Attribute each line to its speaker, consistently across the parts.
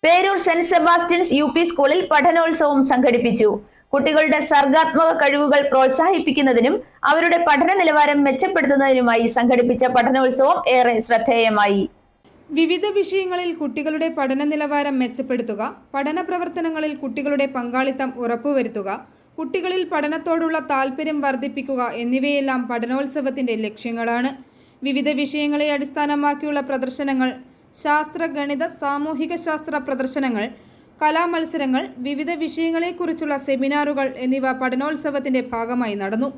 Speaker 1: Peroor Saint Sebastian's U P സ്കൂളിൽ പഠനോത്സവം സംഘടിപ്പിച്ചു. കുട്ടികളുടെ സർഗാത്മക കഴിവുകൾ പ്രോത്സാഹിപ്പിക്കുന്നതിനും അവരുടെ പഠന നിലവാരം മെച്ചപ്പെടുത്തുന്നതിനുമായി സംഘടിപ്പിച്ച പഠനോത്സവം ഏറെ ശ്രദ്ധേയമായി.
Speaker 2: വിവിധ വിഷയങ്ങളിൽ കുട്ടികളുടെ പഠന നിലവാരം മെച്ചപ്പെടുത്തുക, പഠന പ്രവർത്തനങ്ങളിൽ കുട്ടികളുടെ പങ്കാളിത്തം ഉറപ്പുവരുത്തുക, കുട്ടികളിൽ പഠനത്തോടുള്ള താൽപര്യം വർദ്ധിപ്പിക്കുക എന്നിവയെല്ലാം പഠനോത്സവത്തിന്റെ ലക്ഷ്യങ്ങളാണ്. വിവിധ വിഷയങ്ങളെ അടിസ്ഥാനമാക്കിയുള്ള പ്രദർശനങ്ങൾ, ശാസ്ത്ര, ഗണിത, സാമൂഹിക ശാസ്ത്ര പ്രദർശനങ്ങൾ, കലാമത്സരങ്ങൾ, വിവിധ വിഷയങ്ങളെക്കുറിച്ചുള്ള സെമിനാറുകൾ എന്നിവ പഠനോത്സവത്തിന്റെ ഭാഗമായി നടന്നു.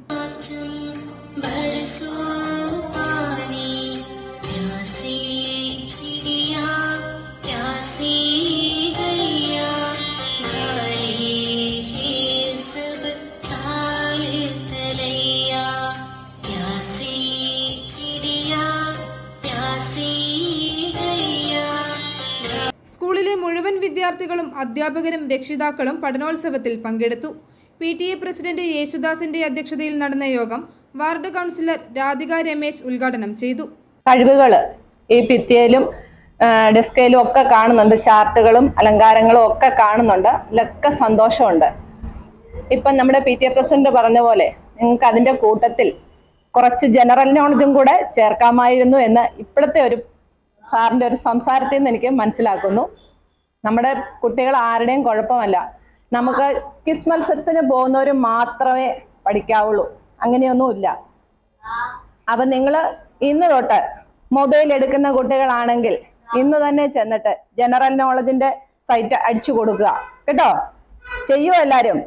Speaker 2: സ്കൂളിലെ മുഴുവൻ വിദ്യാർത്ഥികളും അധ്യാപകരും രക്ഷിതാക്കളും പഠനോത്സവത്തിൽ പങ്കെടുത്തു. PTA പ്രസിഡന്റ് യേശുദാസിന്റെ അധ്യക്ഷതയിൽ നടന്ന യോഗം വാർഡ് കൗൺസിലർ രാധിക രമേശ് ഉദ്ഘാടനം ചെയ്തു.
Speaker 3: കഴിവുകൾ ഈ ഭിത്തിയിലും ഡെസ്കിലും ഒക്കെ കാണുന്നുണ്ട്, ചാർട്ടുകളും അലങ്കാരങ്ങളും ഒക്കെ കാണുന്നുണ്ട്. ഇതിലൊക്കെ സന്തോഷമുണ്ട്. ഇപ്പം നമ്മുടെ PTA പ്രസിഡന്റ് പറഞ്ഞ പോലെ നിങ്ങൾക്ക് അതിൻ്റെ കൂട്ടത്തിൽ കുറച്ച് ജനറൽ നോളജും കൂടെ ചേർക്കാമായിരുന്നു എന്ന് ഇപ്പോഴത്തെ ഒരു സാറിൻ്റെ ഒരു സംസാരത്തിൽ നിന്ന് എനിക്ക് മനസ്സിലാക്കുന്നു. നമ്മുടെ കുട്ടികൾ ആരുടെയും കുഴപ്പമല്ല. നമുക്ക് ക്വിസ് മത്സരത്തിന് പോകുന്നവർ മാത്രമേ പഠിക്കാവുള്ളൂ, അങ്ങനെയൊന്നുമില്ല. അപ്പം നിങ്ങൾ ഇന്ന് തൊട്ട് മൊബൈൽ എടുക്കുന്ന കുട്ടികളാണെങ്കിൽ ഇന്ന് തന്നെ ചെന്നിട്ട് ജനറൽ നോളജിന്റെ സൈറ്റ് അടിച്ചു കൊടുക്കുക കേട്ടോ. ചെയ്യുമോ എല്ലാവരും?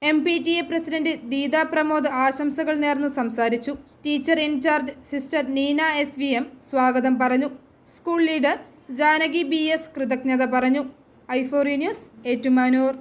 Speaker 2: MPTA പ്രസിഡന്റ് ദീദ പ്രമോദ് ആശംസകൾ നേർന്നു സംസാരിച്ചു. Teacher in charge sister Neena SVM സ്വാഗതം പറഞ്ഞു. സ്കൂൾ ലീഡർ ജാനകി BS കൃതജ്ഞത പറഞ്ഞു. i4 news, Ettumanoor.